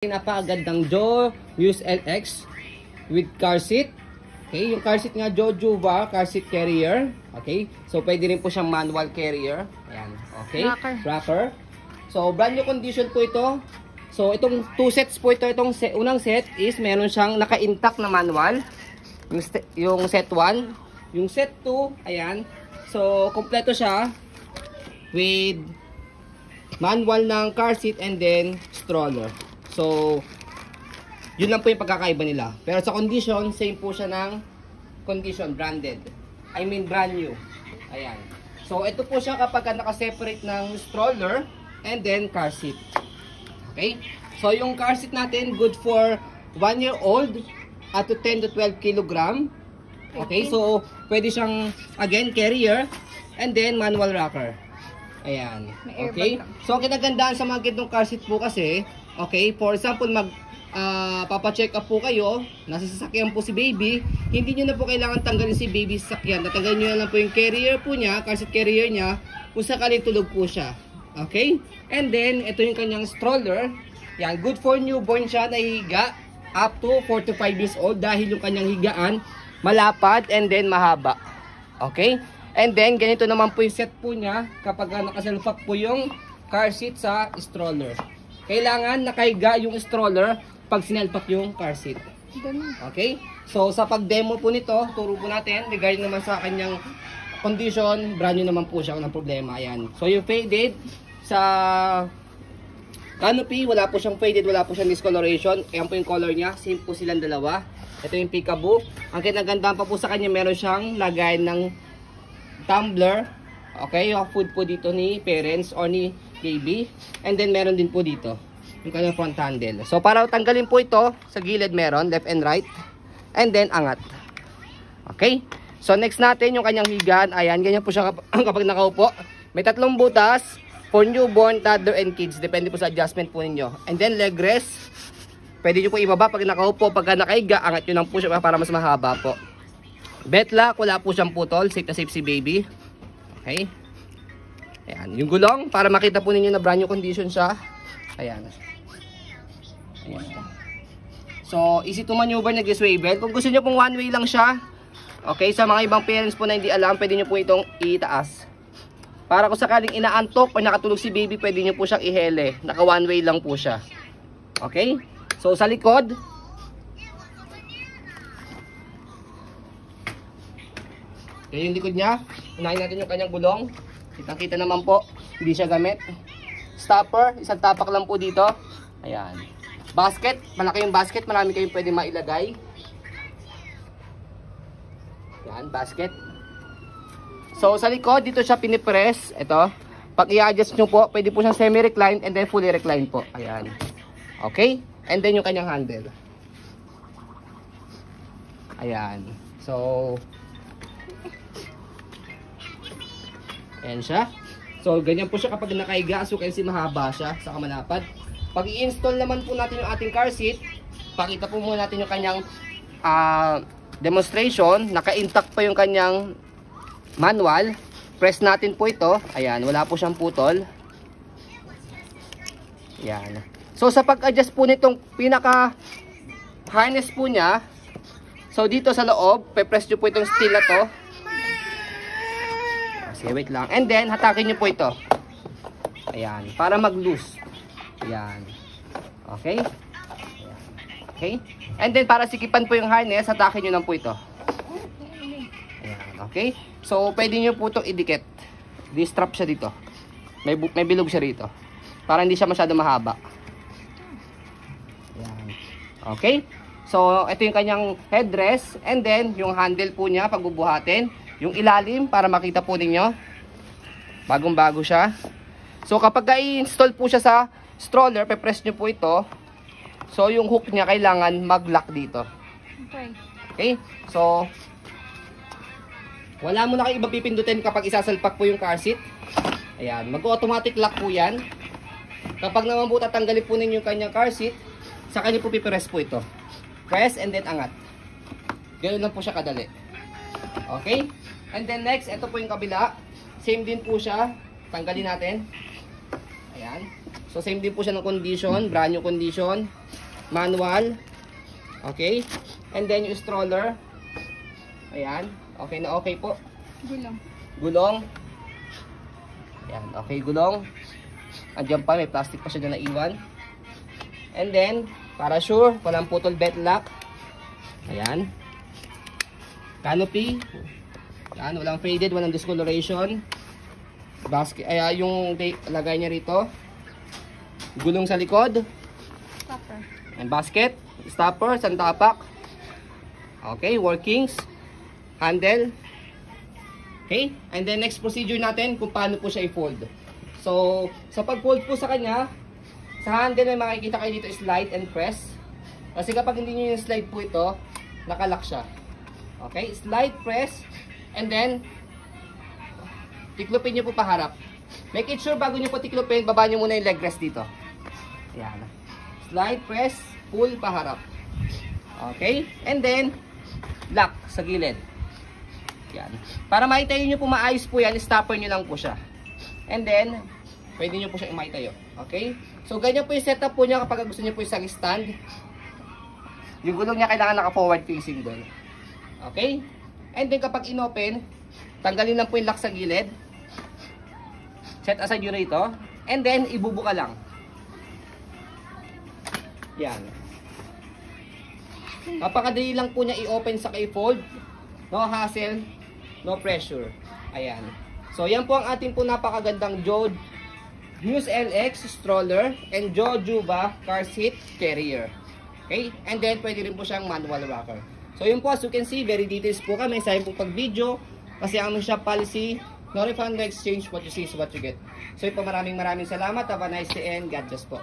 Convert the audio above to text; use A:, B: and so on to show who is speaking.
A: Napakagandang Joe Muse LX with car seat. Okay, yung car seat nga Jojoba car seat carrier. Okay, so pwede rin po siyang manual carrier. Ayan, okay, rocker. So brand new condition po ito. So itong two sets po ito. Itong unang set is meron siyang naka-intact na manual. Yung set 1, yung set 2, ayan. So kompleto siya with manual ng car seat and then stroller. So, yun lang po yung pagkakaiba nila. Pero sa condition, same po siya ng condition, branded. I mean, brand new. Ayan. So, ito po siya kapag naka-separate ng stroller and then car seat. Okay? So, yung car seat natin, good for 1 year old at to 10 to 12 kilogram. Okay? So, pwede siyang, again, carrier and then manual rocker. Ayan. Okay? So, ang kinagandaan sa mga gitong car seat po kasi, okay, for example, papacheck up po kayo, nasa sasakyan po si baby, hindi nyo na po kailangan tanggalin si baby sa sasakyan. Tatanggalin nyo na lang po yung carrier po niya, car seat carrier niya, kung sakaling tulog po siya. Okay? And then, ito yung kanyang stroller. Yan, good for newborn siya, nahihiga up to 4 to 5 years old dahil yung kanyang higaan malapad and then mahaba. Okay? And then, ganito naman po yung set po niya kapag nakasalpak po yung car seat sa stroller. Kailangan nakahiga yung stroller pag sinalpak yung car seat. Okay? So, sa pag-demo po nito, turo po natin, regarding naman sa kanyang condition, brand new naman po siya, walang problema. Ayan. So, yung faded sa canopy, wala po siyang faded, wala po siyang discoloration. Ayan po yung color niya. Same po silang dalawa. Ito yung peekaboo. Ang kinagandaan pa po sa kanya, meron siyang lagayan ng tumbler. Okay? Yung food po dito ni parents or ni baby. And then meron din po dito yung kanyang front handle. So para tanggalin po ito, sa gilid meron, left and right. And then angat. Okay? So next natin yung kanyang higaan. Ayan, ganyan po siya kapag nakaupo. May tatlong butas for newborn, toddler, and kids. Depende po sa adjustment po ninyo. And then leg rest. Pwede nyo po ibaba pag nakaupo. Pagka nakahiga, angat nyo lang po siya para mas mahaba po. Betlock, wala po siyang putol. Safe na safe si baby. Okay? Ayan, yung gulong, para makita po ninyo na brand new condition siya. Ayan. Ayan. So, easy to maneuver, nag-swivel. Kung gusto nyo pong one way lang siya, okay, sa mga ibang parents po na hindi alam, pwede nyo po itong itaas. Para kung sakaling inaantok o nakatulog si baby, pwede nyo po siyang ihele. Naka one way lang po siya. Okay? So, sa likod, yan yung likod niya. Unahin natin yung kanyang gulong. Kitang-kita naman po, hindi siya gamit. Stopper, isang tapak lang po dito. Ayan. Basket, malaki yung basket, marami kayong pwede mailagay. Ayan, basket. So, sa likod, dito siya pinipress. Ito. Pag i-adjust nyo po, pwede po siyang semi-reclined and then fully reclined po. Ayan. Okay? And then yung kanyang handle. Ayan. So, ayan siya. So, ganyan po siya kapag nakahiga. So, kasi mahaba siya sa kamalapad. Pag i-install naman po natin yung ating car seat, pakita po muna natin yung kanyang demonstration. Naka-intact pa yung kanyang manual. Press natin po ito. Ayan, wala po siyang putol. Ayan. So, sa pag-adjust po nitong pinaka-harness po niya, so, dito sa loob, pe-press nyo po itong steel na to. Okay, wait lang. And then, hatakin nyo po ito. Ayan. Para mag-loose. Ayan. Okay? Ayan. Okay? And then, para sikipan po yung harness, hatakin nyo lang po ito. Ayan. Okay? So, pwede nyo po itong idikit. Di-strap siya dito. May bilog siya rito. Para hindi siya masyado mahaba. Ayan. Okay? So, ito yung kanyang headrest. And then, yung handle po niya, pagbubuhatin. Yung ilalim, para makita po ninyo. Bagong-bago siya. So, kapag i-install po siya sa stroller, pe-press nyo po ito. So, yung hook niya, kailangan mag-lock dito.
B: Okay.
A: Okay? So, wala mo na kayo ibang pipindutin kapag isasalpak po yung car seat. Ayan. Mag-automatic lock po yan. Kapag naman po tatanggalin po ninyo yung kanyang car seat, sa kanya po pipress po ito. Press and then angat. Ganun lang po siya kadali. Okay? And then next, ito po yung kabila. Same din po siya. Tanggalin natin. Ayan. So same din po siya ng condition, brand new condition, manual. Okay? And then yung stroller. Ayan, okay na okay po. Gulong. Ayan, okay, gulong. Andiyan pa, may plastic pa siya na naiwan. And then, para sure, walang putol belt lock. Ayan. Canopy. Ayan, walang faded, walang discoloration. Basket, yung lagay niya rito. Gulong sa likod.
B: Stopper.
A: And basket, stopper, santapak. Okay, workings. Handle. Okay, and then next procedure natin kung paano po siya i-fold. So, sa pag-fold po sa kanya, sa handle may makikita kayo dito slide and press. Kasi kapag hindi nyo yung slide po ito, nakalock siya. Okay, slide, press, and then tiklopin nyo po paharap. Make it sure bago nyo po tiklopin, baba nyo muna yung leg rest dito. Ayan. Slide, press, pull, paharap. Okay, and then lock sa gilid. Yan. Para maitayo nyo po maayos po yan, stopper nyo lang po siya. And then, pwede nyo po siya imaitayo. Okay? So, ganyan po yung setup po niya kapag gusto nyo po isang stand. Yung gulong niya kailangan naka-forward facing doon. Okay? And then, kapag inopen, tanggalin lang po yung lock sa gilid. Set aside nyo rito. And then, ibubuka lang. Yan. Napakadali lang po niya i-open sa i-fold. No hassle, no pressure. Ayan. So, yan po ang ating po napakagandang Joe Muse LX stroller and Jojoba car seat carrier. Okay? And then, pwede rin po siyang manual rocker. So, yun po, as you can see, very details po kami sa po pag-video. Kasi ang shop policy, no refund, no exchange, what you see is what you get. So, yun po, maraming salamat. Have a nice day and God bless po.